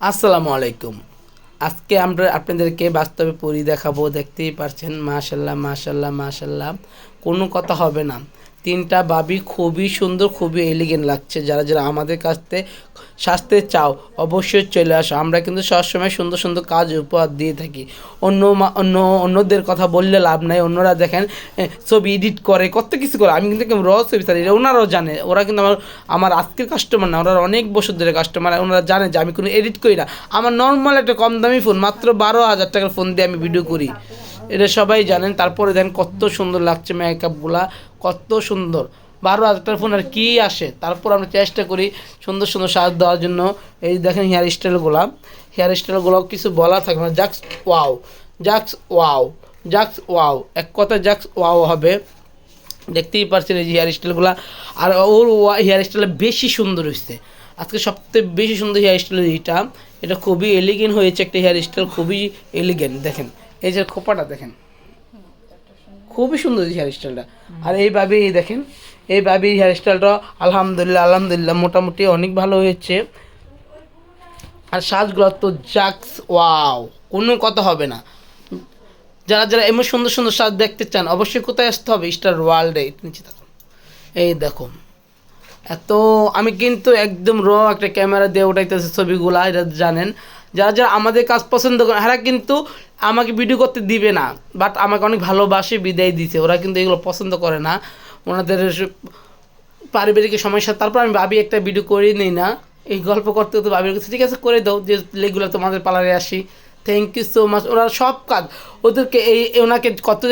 আসসালামু আলাইকুম। আজকে আমরা আপনাদেরকে বাস্তবে পরী দেখাবো। দেখতেই পারছেন, মাশাআল্লাহ মাশাআল্লাহ মাশাআল্লাহ, কোনো কথা হবে না। ৩টা বাবি খুবই সুন্দর, খুবই এলিগেন্ট লাগছে। যারা যারা আমাদের কাছ থেকে সাজতে চাও অবশ্যই চলে আসো। আমরা কিন্তু সবসময় সুন্দর সুন্দর কাজ উপহার দিয়ে থাকি। অন্যদের কথা বললে লাভ নাই। অন্যরা দেখেন ছবি এডিট করে, কত কিছু করে। আমি কিন্তু র ছবি ছাড়ি, ওনারাও জানে। ওরা কিন্তু আমার আজকের কাস্টমার না, ওরা অনেক বছর ধরে কাস্টমার। ওনারা জানে যে আমি কোনো এডিট করি না। আমার নর্মাল একটা কম দামি ফোন, মাত্র 12,000 টাকার ফোন দিয়ে আমি ভিডিও করি, এটা সবাই জানেন। তারপরে দেখেন কত সুন্দর লাগছে মেকআপগুলা, কত সুন্দর। 12,000 টাকার ফোন আর কি আসে। তারপর আমরা চেষ্টা করি সুন্দর সুন্দর সাজ দেওয়ার জন্য। এই দেখেন হেয়ার স্টাইলগুলো কিছু বলা থাকে না। জাক্স ওয়াও, জাক্স ওয়াও, জাক্স ওয়াও, এক কথা জাক্স ওয়াও হবে। দেখতেই পারছেন এই যে হেয়ার স্টাইলগুলো। আর ওর হেয়ার স্টাইলটা বেশি সুন্দর হয়েছে। আজকে সবথেকে বেশি সুন্দর হেয়ার স্টাইল এটা খুবই এলিগেন্ট হয়েছে একটা হেয়ার স্টাইল, খুবই এলিগেন্ট। দেখেন এই যে খোপাটা দেখেন, খুবই সুন্দর হেয়ার স্টাইলটা। আর এইভাবেই দেখেন, এইভাবেই হেয়ার স্টাইলটা আলহামদুলিল্লাহ আলহামদুলিল্লাহ মোটামুটি অনেক ভালো হয়েছে। আর সাজগুলো তো জাক্স ওয়াও, কোনো কথা হবে না। যারা যারা এমন সুন্দর সুন্দর সাজ দেখতে চান অবশ্যই কোথায় আসতে হবে, স্টার ওয়ার্ল্ডে। নিচে থাকুন, এই দেখুন এত। আমি কিন্তু একদম একটা ক্যামেরা দিয়ে উঠাইতেছি ছবিগুলা, এটা জানেন। যারা যারা আমাদের কাজ পছন্দ করে এরা কিন্তু আমাকে ভিডিও করতে দিবে না, বাট আমাকে অনেক ভালোবাসে বিদায় দিছে। ওরা কিন্তু এগুলো পছন্দ করে না, ওনাদের পারিবারিক সমস্যা। তারপর আমি ভাবি একটা ভিডিও করে নিই না, এই গল্প করতে করতে ভাবি ঠিক আছে করে দাও, যে লেগুলো তোমাদের পার্লারে আসি। Thank you so much. ওরা সব কাজ ওদেরকে ওনাকে কত